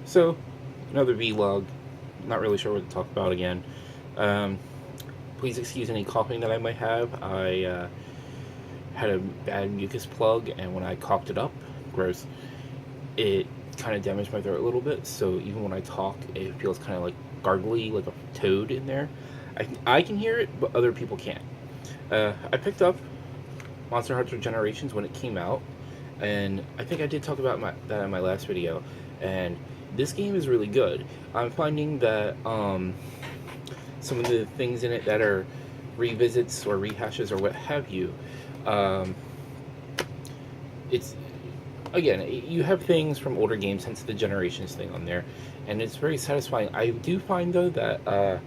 So, another vlog. Not really sure what to talk about again. Um, Please excuse any coughing that I might have. I had a bad mucus plug, and when I coughed it up, gross, it kind of damaged my throat a little bit. So even when I talk, it feels kind of like gargly, like a toad in there. I can hear it, but other people can't. I picked up Monster Hunter Generations when it came out, and I think I did talk about that in my last video. And this game is really good. I'm finding that some of the things in it that are revisits or rehashes or what have you, um, it's again, you have things from older games, hence the Generations thing on there, and it's very satisfying. I do find though that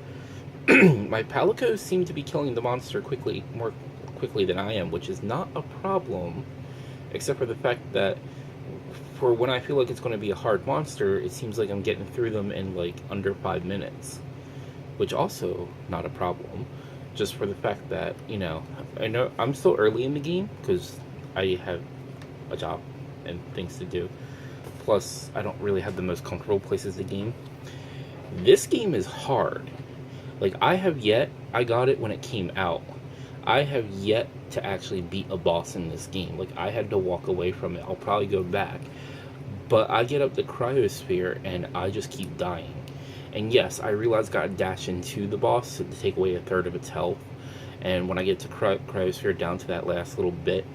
my Palicos seem to be killing the monster more quickly than I am, which is not a problem, except for the fact that for when I feel like it's going to be a hard monster, it seems like I'm getting through them in like under 5 minutes, which also not a problem. Just for the fact that I know I'm still early in the game because I have a job and things to do. Plus, I don't really have the most comfortable places to game. This game is hard. Like, I got it when it came out. I have yet to actually beat a boss in this game. Like, I had to walk away from it. I'll probably go back. But I get up the cryosphere and I just keep dying. And yes, I realize I gotta dash into the boss to take away a third of its health. And when I get to cryosphere down to that last little bit,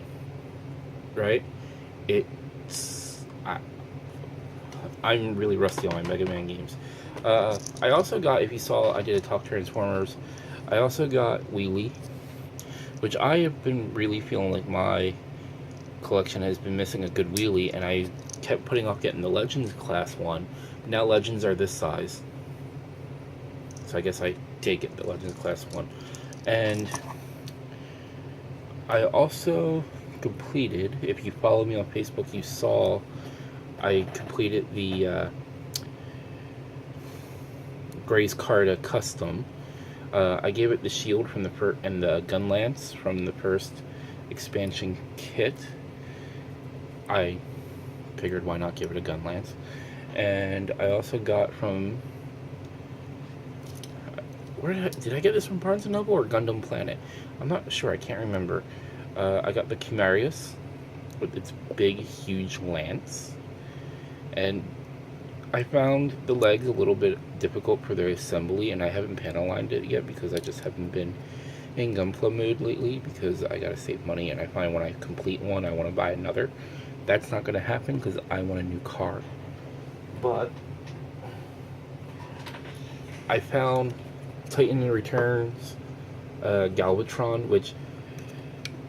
right? I'm really rusty on my Mega Man games. I also got, if you saw, I did a Talk Transformers. I also got Wheelie, which I have been really feeling like my collection has been missing a good Wheelie, and I kept putting off getting the Legends Class one. Now Legends are this size, so I guess I did get the Legends Class one. And I also completed, if you follow me on Facebook, you saw I completed the Gray's Carta Custom. I gave it the shield from and the gun lance from the first expansion kit. I figured why not give it a gun lance. And I also got from, did I get this from Barnes & Noble or Gundam Planet? I'm not sure, I can't remember. I got the Chimerius with its big, huge lance. And I found the legs a little bit difficult for their assembly, and I haven't panel lined it yet because I just haven't been in Gunpla mood lately because I gotta save money, and I find when I complete one, I want to buy another. That's not gonna happen because I want a new car. But I found Titan Returns Galvatron, which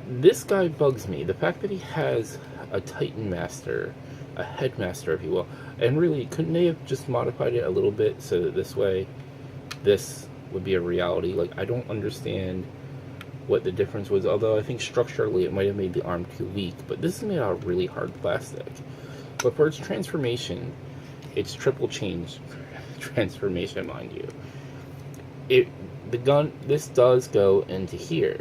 this guy bugs me. The fact that he has a Titan Master, a Headmaster, if you will, and really, couldn't they have just modified it a little bit so that this way, this would be a reality? Like, I don't understand what the difference was, although I think structurally it might have made the arm too weak, but this is made out of really hard plastic. But for its transformation, it's triple change transformation, mind you. This does go into here.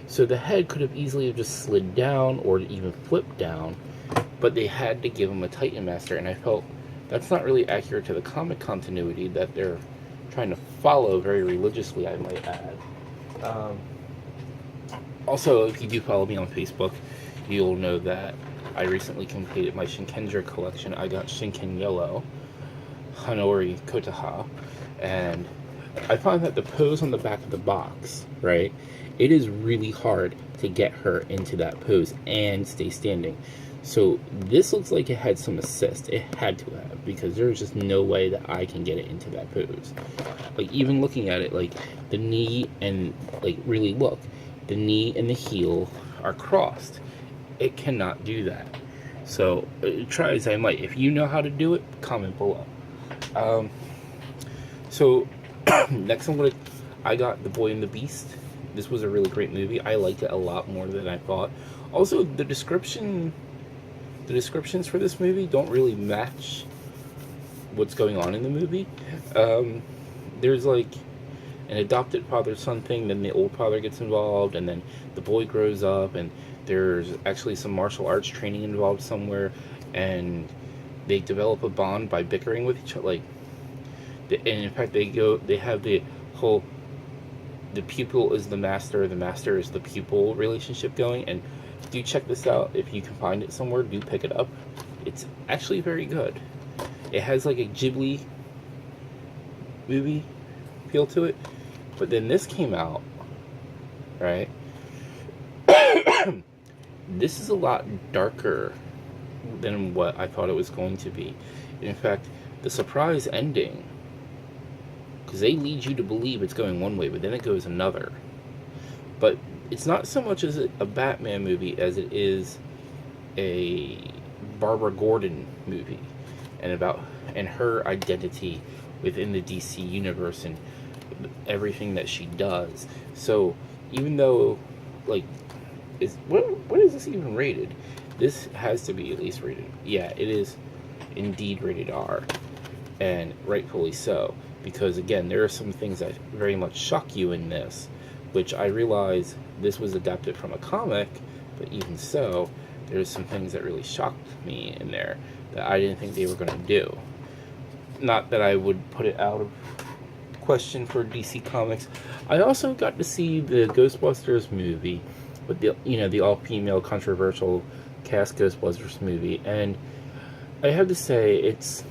So the head could have easily have just slid down or even flipped down, but they had to give him a Titan Master, and I felt that's not really accurate to the comic continuity that they're trying to follow very religiously, I might add. Also, if you do follow me on Facebook, you'll know that I recently completed my Shinkendra collection. I got Shinken Yellow, Hanori Kotaha, and I find that the pose on the back of the box, right, it is really hard to get her into that pose and stay standing. So this looks like it had some assist. It had to have, because there's just no way that I can get it into that pose. Like, even looking at it, like, the knee and, like, really look, the knee and the heel are crossed. It cannot do that. So, try as I might. If you know how to do it, comment below. So, next I got The Boy and the Beast. This was a really great movie. I liked it a lot more than I thought. Also, the descriptions for this movie don't really match what's going on in the movie. There's like an adopted father-son thing, then the old father gets involved, and then the boy grows up, and there's actually some martial arts training involved somewhere, and they develop a bond by bickering with each other. Like, and in fact, they have the whole the pupil is the master is the pupil relationship going. And do check this out if you can find it somewhere. Do pick it up. It's actually very good. It has like a Ghibli movie feel to it, but then this came out, right? This is a lot darker than what I thought it was going to be. In fact, the surprise ending, because they lead you to believe it's going one way, but then it goes another. But it's not so much as a Batman movie as it is a Barbara Gordon movie, and her identity within the DC universe and everything that she does. So even though, like, what is this even rated? This has to be at least rated. Yeah, it is indeed rated R, and rightfully so, because again, there are some things that very much shock you in this, which I realize this was adapted from a comic, but even so, there's some things that really shocked me in there that I didn't think they were going to do. Not that I would put it out of question for DC Comics. I also got to see the Ghostbusters movie, with the all-female controversial cast Ghostbusters movie, and I have to say it's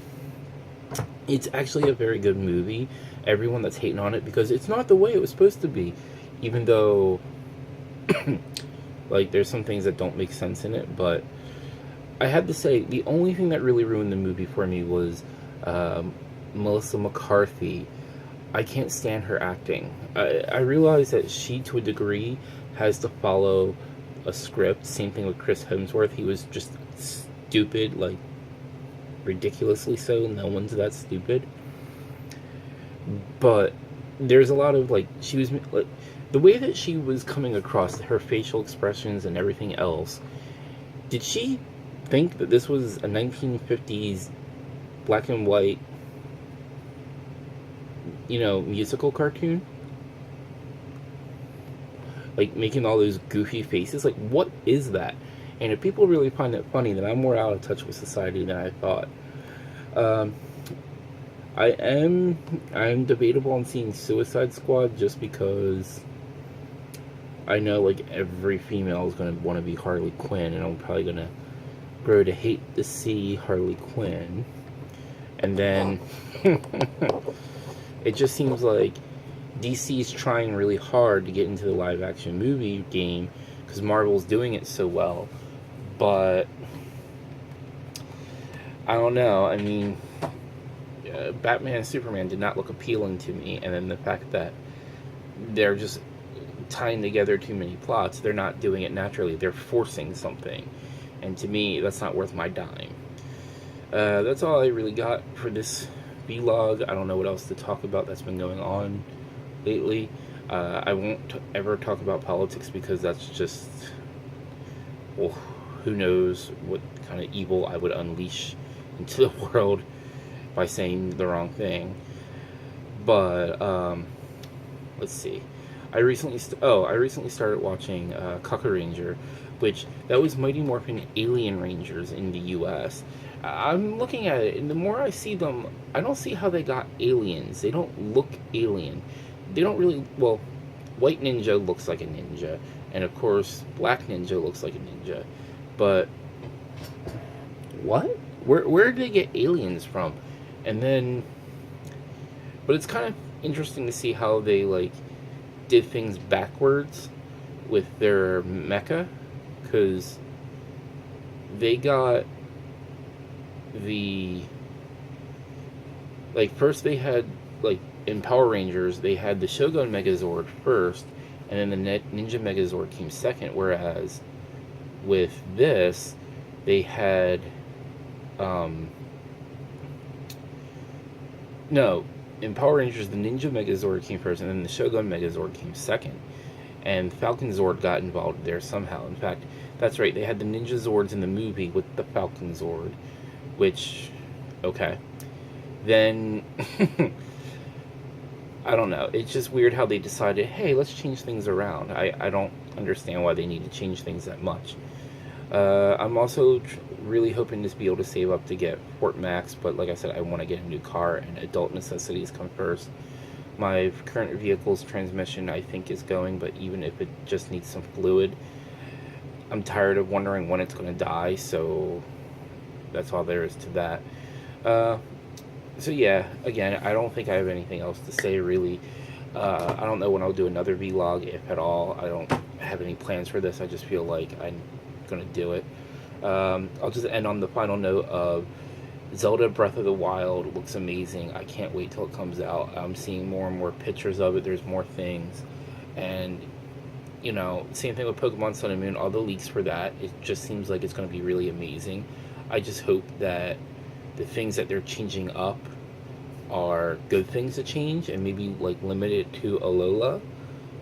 actually a very good movie. Everyone that's hating on it because it's not the way it was supposed to be, even though like there's some things that don't make sense in it. But I had to say the only thing that really ruined the movie for me was Melissa McCarthy. I can't stand her acting. I realize that she, to a degree, has to follow a script. Same thing with Chris Hemsworth. He was just stupid, like ridiculously so. No one's that stupid. But there's a lot of she was like the way that she was coming across, her facial expressions and everything else. Did she think that this was a 1950s black and white, musical cartoon? Like, making all those goofy faces. Like, what is that? And if people really find it funny, then I'm more out of touch with society than I thought. I'm debatable on seeing Suicide Squad just because I know, every female is going to want to be Harley Quinn, and I'm probably going to grow to hate to see Harley Quinn. And then it just seems like DC's trying really hard to get into the live-action movie game because Marvel's doing it so well. But I don't know. I mean, Batman and Superman did not look appealing to me. And then the fact that they're just tying together too many plots, they're not doing it naturally. They're forcing something. And to me, that's not worth my dime. That's all I really got for this vlog. I don't know what else to talk about that's been going on lately. I won't ever talk about politics because that's just, well, who knows what kind of evil I would unleash into the world by saying the wrong thing. But let's see. I recently started watching Kakuranger, which that was Mighty Morphin Alien Rangers in the U.S. I'm looking at it, and the more I see them, I don't see how they got aliens. They don't look alien. They don't really, well, White Ninja looks like a ninja, and of course, Black Ninja looks like a ninja. But what? Where did they get aliens from? And then, but it's kind of interesting to see how they did things backwards with their mecha, because they got first they had, in Power Rangers, they had the Shogun Megazord first, and then the Ninja Megazord came second, whereas with this, they had, no, in Power Rangers, the Ninja Megazord came first, and then the Shogun Megazord came second. And Falcon Zord got involved there somehow. In fact, that's right, they had the Ninja Zords in the movie with the Falcon Zord, which, okay. Then, I don't know, it's just weird how they decided, hey, let's change things around. I don't understand why they need to change things that much. I'm also really hoping to be able to save up to get Fort Max, but like I said, I want to get a new car, and adult necessities come first. My current vehicle's transmission, I think, is going, but even if it just needs some fluid, I'm tired of wondering when it's going to die, so that's all there is to that. Uh, so yeah, again, I don't think I have anything else to say really. I don't know when I'll do another vlog, if at all. I don't have any plans for this. I just feel like I'm gonna do it. I'll just end on the final note of Zelda Breath of the Wild looks amazing. I can't wait till it comes out. I'm seeing more and more pictures of it. There's more things, and same thing with Pokemon Sun and Moon. All the leaks for that, it just seems like it's going to be really amazing. I just hope that the things that they're changing up are good things to change, and maybe like limit it to Alola,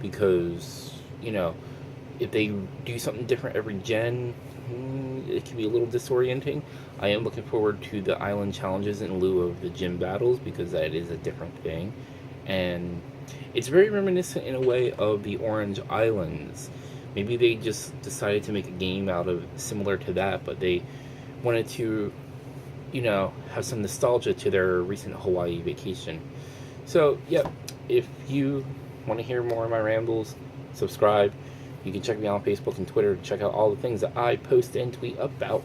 because if they do something different every gen, it can be a little disorienting. I am looking forward to the island challenges in lieu of the gym battles, because that is a different thing, and it's very reminiscent in a way of the Orange Islands. Maybe they just decided to make a game out of similar to that, but they wanted to have some nostalgia to their recent Hawaii vacation. So, yep, if you want to hear more of my rambles, subscribe. You can check me out on Facebook and Twitter to check out all the things that I post and tweet about.